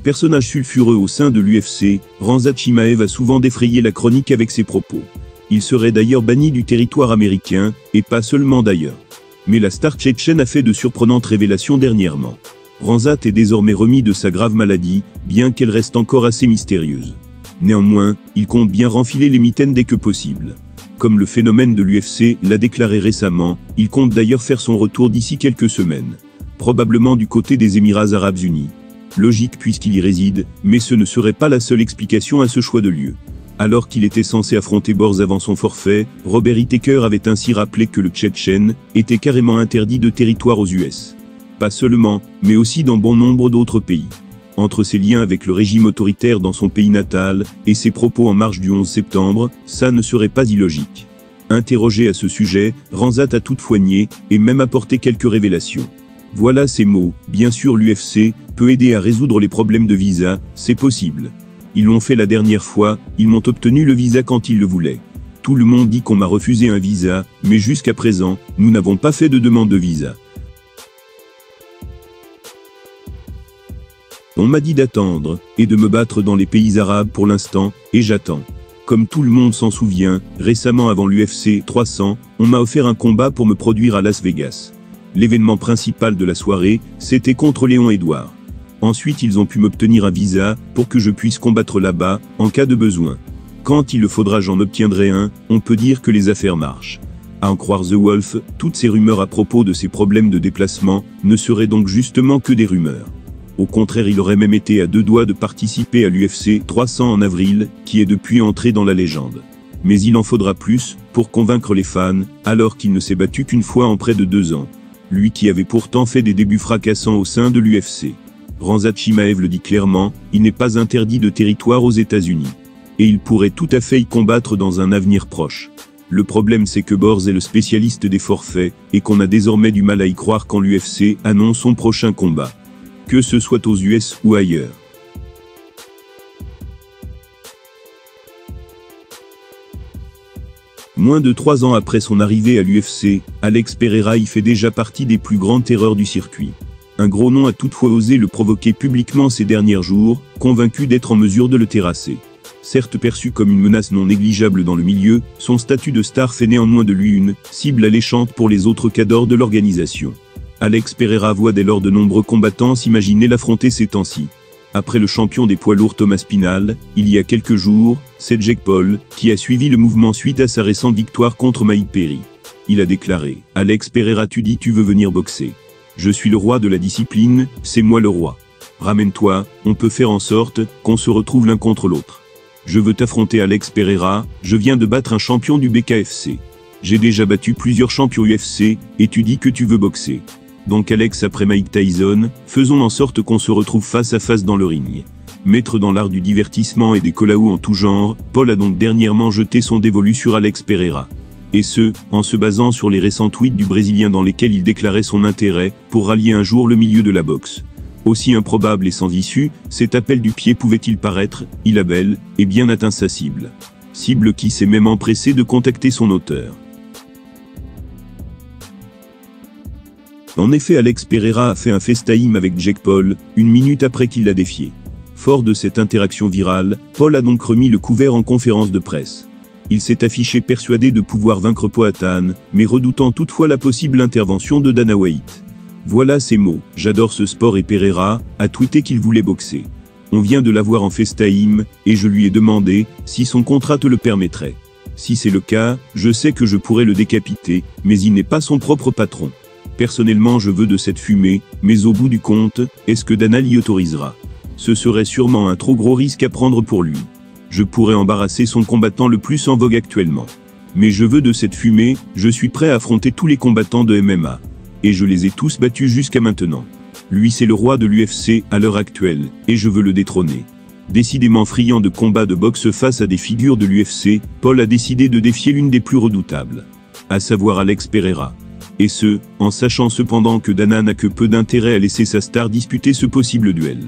Personnage sulfureux au sein de l'UFC, Khamzat Chimaev a souvent défrayé la chronique avec ses propos. Il serait d'ailleurs banni du territoire américain, et pas seulement d'ailleurs. Mais la star tchétchène a fait de surprenantes révélations dernièrement. Khamzat est désormais remis de sa grave maladie, bien qu'elle reste encore assez mystérieuse. Néanmoins, il compte bien renfiler les mitaines dès que possible. Comme le phénomène de l'UFC l'a déclaré récemment, il compte d'ailleurs faire son retour d'ici quelques semaines. Probablement du côté des Émirats Arabes Unis. Logique puisqu'il y réside, mais ce ne serait pas la seule explication à ce choix de lieu. Alors qu'il était censé affronter Borz avant son forfait, Robert Whittaker avait ainsi rappelé que le Tchétchène était carrément interdit de territoire aux US. Pas seulement, mais aussi dans bon nombre d'autres pays. Entre ses liens avec le régime autoritaire dans son pays natal, et ses propos en marge du 11 septembre, ça ne serait pas illogique. Interrogé à ce sujet, Khamzat a toutefois nié, et même apporté quelques révélations. Voilà ces mots, bien sûr l'UFC peut aider à résoudre les problèmes de visa, c'est possible. Ils l'ont fait la dernière fois, ils m'ont obtenu le visa quand ils le voulaient. Tout le monde dit qu'on m'a refusé un visa, mais jusqu'à présent, nous n'avons pas fait de demande de visa. On m'a dit d'attendre, et de me battre dans les pays arabes pour l'instant, et j'attends. Comme tout le monde s'en souvient, récemment avant l'UFC 300, on m'a offert un combat pour me produire à Las Vegas. L'événement principal de la soirée, c'était contre Léon Edouard. Ensuite ils ont pu m'obtenir un visa, pour que je puisse combattre là-bas, en cas de besoin. Quand il le faudra j'en obtiendrai un, on peut dire que les affaires marchent. À en croire The Wolf, toutes ces rumeurs à propos de ces problèmes de déplacement, ne seraient donc justement que des rumeurs. Au contraire il aurait même été à deux doigts de participer à l'UFC 300 en avril, qui est depuis entré dans la légende. Mais il en faudra plus, pour convaincre les fans, alors qu'il ne s'est battu qu'une fois en près de 2 ans. Lui qui avait pourtant fait des débuts fracassants au sein de l'UFC. Khamzat Chimaev le dit clairement, il n'est pas interdit de territoire aux États-Unis. Et il pourrait tout à fait y combattre dans un avenir proche. Le problème c'est que Borz est le spécialiste des forfaits, et qu'on a désormais du mal à y croire quand l'UFC annonce son prochain combat. Que ce soit aux US ou ailleurs. Moins de 3 ans après son arrivée à l'UFC, Alex Pereira y fait déjà partie des plus grandes terreurs du circuit. Un gros nom a toutefois osé le provoquer publiquement ces derniers jours, convaincu d'être en mesure de le terrasser. Certes perçu comme une menace non négligeable dans le milieu, son statut de star fait néanmoins de lui une cible alléchante pour les autres cadors de l'organisation. Alex Pereira voit dès lors de nombreux combattants s'imaginer l'affronter ces temps-ci. Après le champion des poids lourds Thomas Spinal, il y a quelques jours, c'est Jake Paul qui a suivi le mouvement suite à sa récente victoire contre Mike Perry. Il a déclaré « Alex Pereira tu dis tu veux venir boxer. Je suis le roi de la discipline, c'est moi le roi. Ramène-toi, on peut faire en sorte qu'on se retrouve l'un contre l'autre. Je veux t'affronter Alex Pereira, je viens de battre un champion du BKFC. J'ai déjà battu plusieurs champions UFC, et tu dis que tu veux boxer. Donc Alex après Mike Tyson, faisons en sorte qu'on se retrouve face à face dans le ring. » Maître dans l'art du divertissement et des call-outs en tout genre, Paul a donc dernièrement jeté son dévolu sur Alex Pereira. Et ce, en se basant sur les récents tweets du Brésilien dans lesquels il déclarait son intérêt pour rallier un jour le milieu de la boxe. Aussi improbable et sans issue, cet appel du pied pouvait-il paraître, il a bel et bien atteint sa cible. Cible qui s'est même empressée de contacter son auteur. En effet Alex Pereira a fait un FaceTime avec Jake Paul, 1 minute après qu'il l'a défié. Fort de cette interaction virale, Paul a donc remis le couvert en conférence de presse. Il s'est affiché persuadé de pouvoir vaincre Poatan, mais redoutant toutefois la possible intervention de Dana White. Voilà ses mots, « J'adore ce sport » et Pereira a tweeté qu'il voulait boxer. On vient de l'avoir en FaceTime, et je lui ai demandé si son contrat te le permettrait. Si c'est le cas, je sais que je pourrais le décapiter, mais il n'est pas son propre patron. Personnellement je veux de cette fumée, mais au bout du compte, est-ce que Dana l'y autorisera? Ce serait sûrement un trop gros risque à prendre pour lui. Je pourrais embarrasser son combattant le plus en vogue actuellement. Mais je veux de cette fumée, je suis prêt à affronter tous les combattants de MMA. Et je les ai tous battus jusqu'à maintenant. Lui c'est le roi de l'UFC à l'heure actuelle, et je veux le détrôner. Décidément friand de combats de boxe face à des figures de l'UFC, Paul a décidé de défier l'une des plus redoutables. À savoir Alex Pereira. Et ce, en sachant cependant que Dana n'a que peu d'intérêt à laisser sa star disputer ce possible duel.